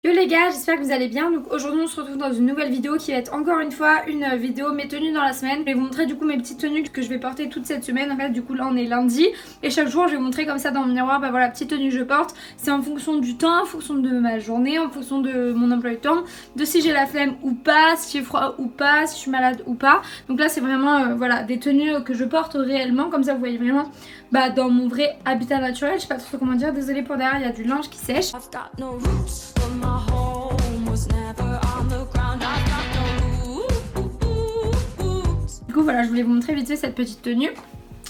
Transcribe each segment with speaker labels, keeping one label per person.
Speaker 1: Yo les gars, j'espère que vous allez bien. Donc aujourd'hui on se retrouve dans une nouvelle vidéo qui va être encore une fois une vidéo mes tenues dans la semaine. Je vais vous montrer du coup mes petites tenues que je vais porter toute cette semaine. En fait du coup là on est lundi et chaque jour je vais vous montrer comme ça dans mon miroir bah voilà petite tenue que je porte. C'est en fonction du temps, en fonction de ma journée, en fonction de mon emploi du temps, de si j'ai la flemme ou pas, si j'ai froid ou pas, si je suis malade ou pas. Donc là c'est vraiment voilà des tenues que je porte réellement, comme ça vous voyez vraiment bah dans mon vrai habitat naturel. Je sais pas trop comment dire, désolée pour derrière, il y a du linge qui sèche. Du coup voilà, je voulais vous montrer vite fait cette petite tenue.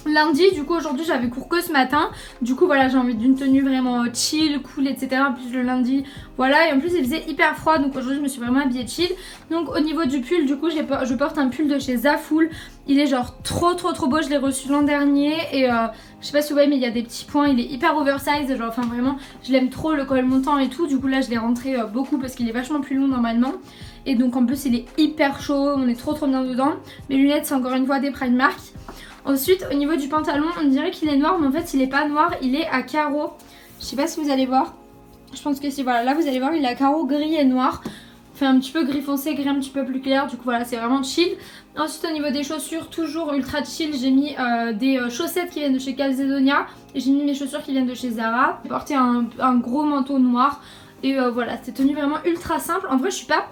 Speaker 1: Lundi, du coup aujourd'hui j'avais cours que ce matin. Du coup voilà, j'ai envie d'une tenue vraiment chill, cool, etc. En plus le lundi, voilà. Et en plus il faisait hyper froid, donc aujourd'hui je me suis vraiment habillée chill. Donc au niveau du pull, du coup je porte un pull de chez Zaful. Il est genre trop beau, je l'ai reçu l'an dernier. Et je sais pas si vous voyez mais il y a des petits points. Il est hyper oversize, genre enfin vraiment je l'aime trop, le col montant et tout. Du coup là je l'ai rentré beaucoup parce qu'il est vachement plus long normalement. Et donc en plus il est hyper chaud, on est trop bien dedans. Mes lunettes c'est encore une fois des Primark. Ensuite au niveau du pantalon on dirait qu'il est noir mais en fait il est pas noir, il est à carreaux. Je sais pas si vous allez voir, je pense que si, voilà, là vous allez voir il est à carreaux gris et noir. Fait un petit peu gris foncé, gris un petit peu plus clair, du coup voilà c'est vraiment chill. Ensuite au niveau des chaussures, toujours ultra chill, j'ai mis des chaussettes qui viennent de chez Calzedonia. Et j'ai mis mes chaussures qui viennent de chez Zara. J'ai porté un gros manteau noir. Et voilà, c'est tenu vraiment ultra simple. En vrai je suis pas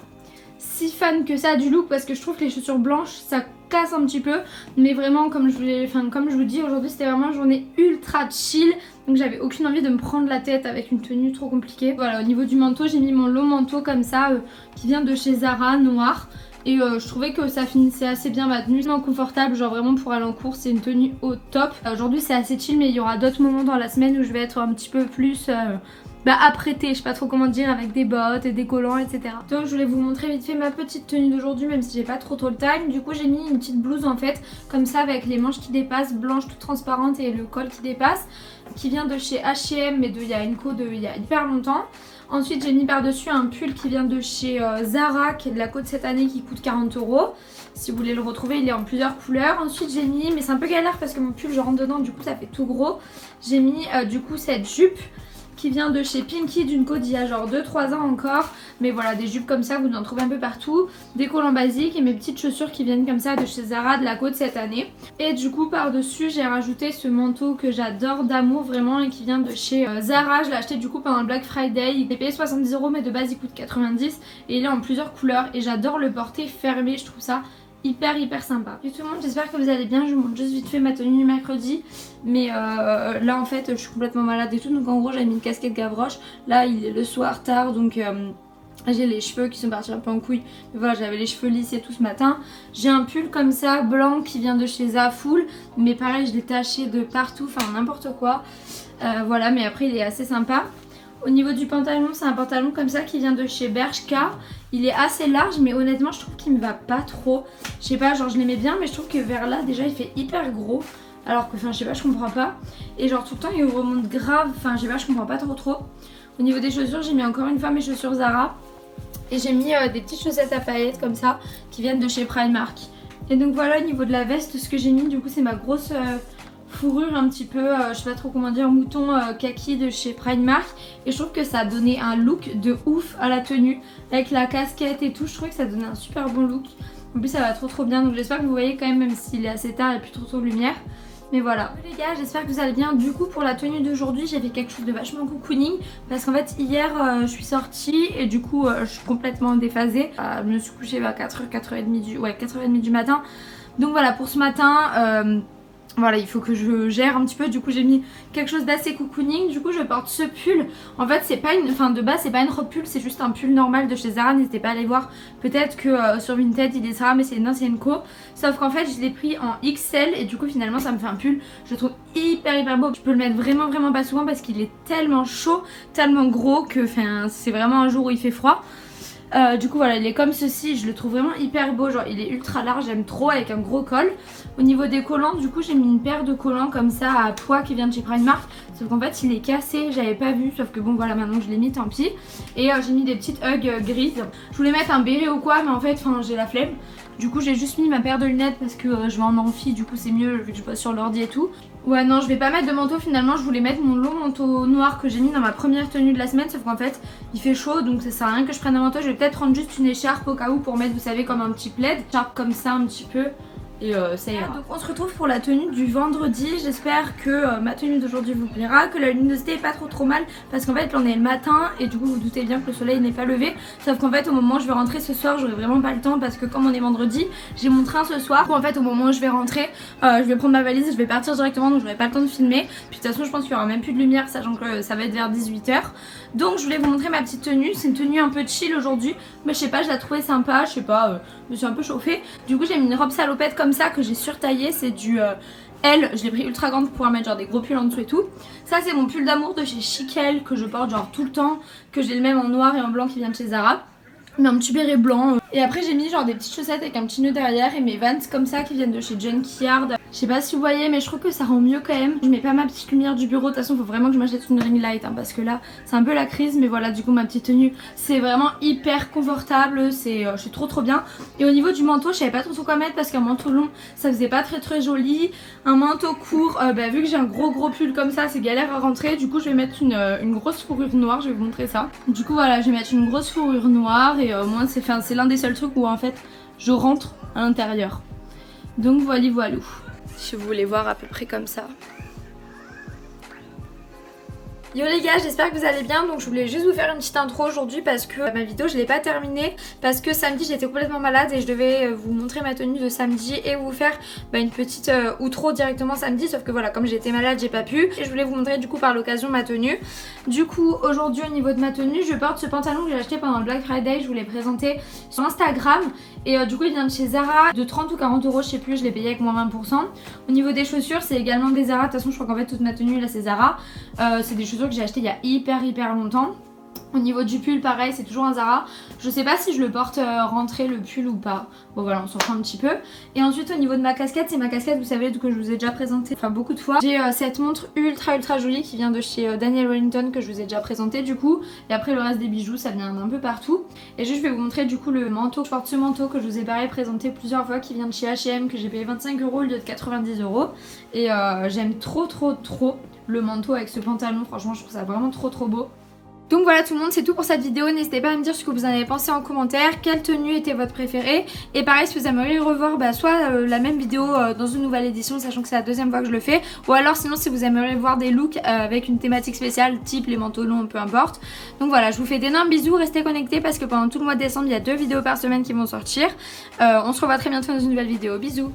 Speaker 1: si fan que ça du look parce que je trouve que les chaussures blanches ça casse un petit peu, mais vraiment comme je vous dis aujourd'hui c'était vraiment une journée ultra chill, donc j'avais aucune envie de me prendre la tête avec une tenue trop compliquée. Voilà, au niveau du manteau j'ai mis mon long manteau comme ça qui vient de chez Zara, noir. Et je trouvais que ça finissait assez bien ma tenue, vraiment confortable, genre vraiment pour aller en cours c'est une tenue au top. Aujourd'hui c'est assez chill mais il y aura d'autres moments dans la semaine où je vais être un petit peu plus apprêtée, je sais pas trop comment dire, avec des bottes et des collants etc. Donc je voulais vous montrer vite fait ma petite tenue d'aujourd'hui même si j'ai pas trop le time. Du coup j'ai mis une petite blouse en fait comme ça avec les manches qui dépassent, blanche toute transparente et le col qui dépasse, qui vient de chez H&M mais il y a une co il y a hyper longtemps. Ensuite j'ai mis par dessus un pull qui vient de chez Zara qui est de la co de cette année qui coûte 40 €. Si vous voulez le retrouver il est en plusieurs couleurs. Ensuite j'ai mis, mais c'est un peu galère parce que mon pull je rentre dedans du coup ça fait tout gros. J'ai mis du coup cette jupe qui vient de chez Pinky d'une co d'il y a genre 2-3 ans encore. Mais voilà, des jupes comme ça vous en trouvez un peu partout. Des collants basiques et mes petites chaussures qui viennent comme ça de chez Zara de la co de cette année. Et du coup par dessus j'ai rajouté ce manteau que j'adore d'amour vraiment et qui vient de chez Zara. Je l'ai acheté du coup pendant le Black Friday. Il est payé 70 € mais de base il coûte 90. Et il est en plusieurs couleurs et j'adore le porter fermé, je trouve ça hyper sympa. Salut tout le monde, j'espère que vous allez bien. Je vous montre juste vite fait ma tenue du mercredi. Mais là en fait je suis complètement malade et tout. Donc en gros j'avais mis une casquette Gavroche. Là il est le soir tard donc j'ai les cheveux qui sont partis un peu en couille. Mais voilà, j'avais les cheveux lisses et tout ce matin. J'ai un pull comme ça blanc qui vient de chez Zaful. Mais pareil je l'ai taché de partout, enfin n'importe quoi. Voilà, mais après il est assez sympa. Au niveau du pantalon, c'est un pantalon comme ça qui vient de chez Bershka. Il est assez large mais honnêtement je trouve qu'il me va pas trop. Je sais pas, genre je l'aimais bien mais je trouve que vers là déjà il fait hyper gros. Alors que enfin je sais pas, je comprends pas. Et genre tout le temps il remonte grave, enfin je sais pas, je comprends pas trop. Au niveau des chaussures j'ai mis encore une fois mes chaussures Zara. Et j'ai mis des petites chaussettes à paillettes comme ça qui viennent de chez Primark. Et donc voilà, au niveau de la veste, ce que j'ai mis du coup c'est ma grosse fourrure un petit peu, je sais pas trop comment dire, mouton kaki de chez Primark. Et je trouve que ça a donné un look de ouf à la tenue. Avec la casquette et tout, je trouvais que ça donnait un super bon look. En plus ça va trop bien, donc j'espère que vous voyez quand même s'il est assez tard et plus trop de lumière. Mais voilà les gars, j'espère que vous allez bien. Du coup pour la tenue d'aujourd'hui j'ai fait quelque chose de vachement cocooning. Parce qu'en fait hier je suis sortie et du coup je suis complètement déphasée. Je me suis couchée vers 4h30 du matin. Donc voilà, pour ce matin voilà, il faut que je gère un petit peu. Du coup j'ai mis quelque chose d'assez cocooning. Du coup je porte ce pull. En fait c'est pas une, enfin de base c'est pas une robe pull, c'est juste un pull normal de chez Zara. N'hésitez pas à aller voir, peut-être que sur Vinted il est Zara mais c'est une ancienne co. Sauf qu'en fait je l'ai pris en XL et du coup finalement ça me fait un pull, je le trouve hyper beau. Je peux le mettre vraiment pas souvent parce qu'il est tellement chaud, tellement gros que c'est vraiment un jour où il fait froid. Du coup voilà, il est comme ceci, je le trouve vraiment hyper beau, genre il est ultra large, j'aime trop, avec un gros col. Au niveau des collants, du coup j'ai mis une paire de collants comme ça à pois qui vient de chez Primark. sauf qu'en fait il est cassé, j'avais pas vu, sauf que bon voilà maintenant je l'ai mis, tant pis. Et j'ai mis des petites Hugs grises. Je voulais mettre un béret ou quoi mais en fait j'ai la flemme. Du coup j'ai juste mis ma paire de lunettes parce que je vais en amphi, du coup c'est mieux vu que je bosse sur l'ordi et tout. Ouais non je vais pas mettre de manteau finalement, je voulais mettre mon long manteau noir que j'ai mis dans ma première tenue de la semaine, sauf qu'en fait il fait chaud donc ça sert à rien que je prenne un manteau. Je vais peut-être prendre juste une écharpe au cas où pour mettre vous savez comme un petit plaid, écharpe comme ça un petit peu. Et ça ira. Donc on se retrouve pour la tenue du vendredi. J'espère que ma tenue d'aujourd'hui vous plaira, que la luminosité est pas trop mal parce qu'en fait on est le matin et du coup vous doutez bien que le soleil n'est pas levé. Sauf qu'en fait au moment où je vais rentrer ce soir j'aurai vraiment pas le temps parce que comme on est vendredi j'ai mon train ce soir. En fait au moment où je vais rentrer je vais prendre ma valise, je vais partir directement donc j'aurai pas le temps de filmer. Puis de toute façon je pense qu'il y aura même plus de lumière sachant que ça va être vers 18 h. Donc je voulais vous montrer ma petite tenue. C'est une tenue un peu chill aujourd'hui mais je sais pas, je la trouvais sympa, je sais pas, je me suis un peu chauffée. Du coup j'ai mis une robe salopette comme ça que j'ai surtaillée, c'est du L, je l'ai pris ultra grande pour pouvoir mettre genre des gros pulls en dessous et tout. Ça c'est mon pull d'amour de chez Chiquel que je porte genre tout le temps, que j'ai le même en noir et en blanc qui vient de chez Zara. Mais un petit béret blanc. Et après j'ai mis genre des petites chaussettes avec un petit nœud derrière et mes Vans comme ça qui viennent de chez Junkyard. Je sais pas si vous voyez mais je trouve que ça rend mieux quand même. Je mets pas ma petite lumière du bureau, de toute façon faut vraiment que je m'achète une ring light parce que là c'est un peu la crise. Mais voilà du coup ma petite tenue c'est vraiment hyper confortable, c'est trop bien. Et au niveau du manteau je savais pas trop quoi mettre parce qu'un manteau long ça faisait pas très joli. Un manteau court vu que j'ai un gros pull comme ça c'est galère à rentrer. Du coup je vais mettre une grosse fourrure noire, je vais vous montrer ça. Du coup voilà je vais mettre une grosse fourrure noire et au moins c'est l'un des seuls trucs où en fait je rentre à l'intérieur. Donc voilà. Si vous voulez voir à peu près comme ça. Yo les gars, j'espère que vous allez bien. Donc je voulais juste vous faire une petite intro aujourd'hui parce que ma vidéo je l'ai pas terminée parce que samedi j'étais complètement malade et je devais vous montrer ma tenue de samedi et vous faire une petite outro directement samedi, sauf que voilà comme j'étais malade j'ai pas pu et je voulais vous montrer du coup par l'occasion ma tenue. Du coup aujourd'hui au niveau de ma tenue je porte ce pantalon que j'ai acheté pendant le Black Friday, je vous l'ai présenté sur Instagram et du coup il vient de chez Zara de 30 ou 40 euros, je sais plus, je l'ai payé avec moins 20%. Au niveau des chaussures c'est également des Zara, de toute façon je crois qu'en fait toute ma tenue là c'est Zara, c'est des chaussures que j'ai acheté il y a hyper longtemps. Au niveau du pull pareil c'est toujours un Zara. Je sais pas si je le porte rentrer le pull ou pas. Bon voilà on s'en fout un petit peu. Et ensuite au niveau de ma casquette, c'est ma casquette vous savez que je vous ai déjà présenté beaucoup de fois. J'ai cette montre ultra jolie qui vient de chez Daniel Wellington que je vous ai déjà présenté du coup. Et après le reste des bijoux ça vient d'un peu partout. Et juste je vais vous montrer du coup le manteau. Je porte ce manteau que je vous ai pareil présenté plusieurs fois qui vient de chez H&M que j'ai payé 25 euros au lieu de 90 euros. Et j'aime trop le manteau avec ce pantalon, franchement je trouve ça vraiment trop beau. Donc voilà tout le monde, c'est tout pour cette vidéo. N'hésitez pas à me dire ce que vous en avez pensé en commentaire, quelle tenue était votre préférée. Et pareil si vous aimeriez revoir soit la même vidéo dans une nouvelle édition, sachant que c'est la deuxième fois que je le fais, ou alors sinon si vous aimeriez voir des looks avec une thématique spéciale, type les manteaux longs, peu importe. Donc voilà, je vous fais d'énormes bisous, restez connectés parce que pendant tout le mois de décembre il y a 2 vidéos par semaine qui vont sortir. On se revoit très bientôt dans une nouvelle vidéo, bisous.